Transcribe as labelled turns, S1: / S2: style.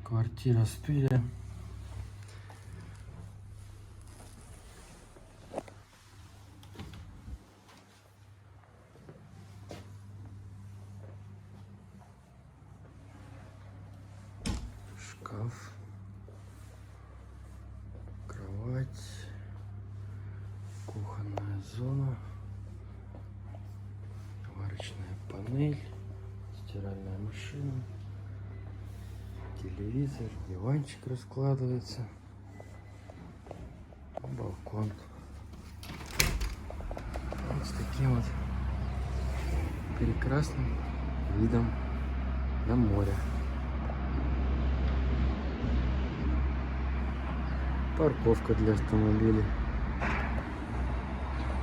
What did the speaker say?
S1: Квартира студия. Шкаф. Кровать. Кухонная зона. Варочная панель. Стиральная машина. Телевизор. Диванчик раскладывается. Балкон. Вот с таким вот прекрасным видом на море. Парковка для автомобилей.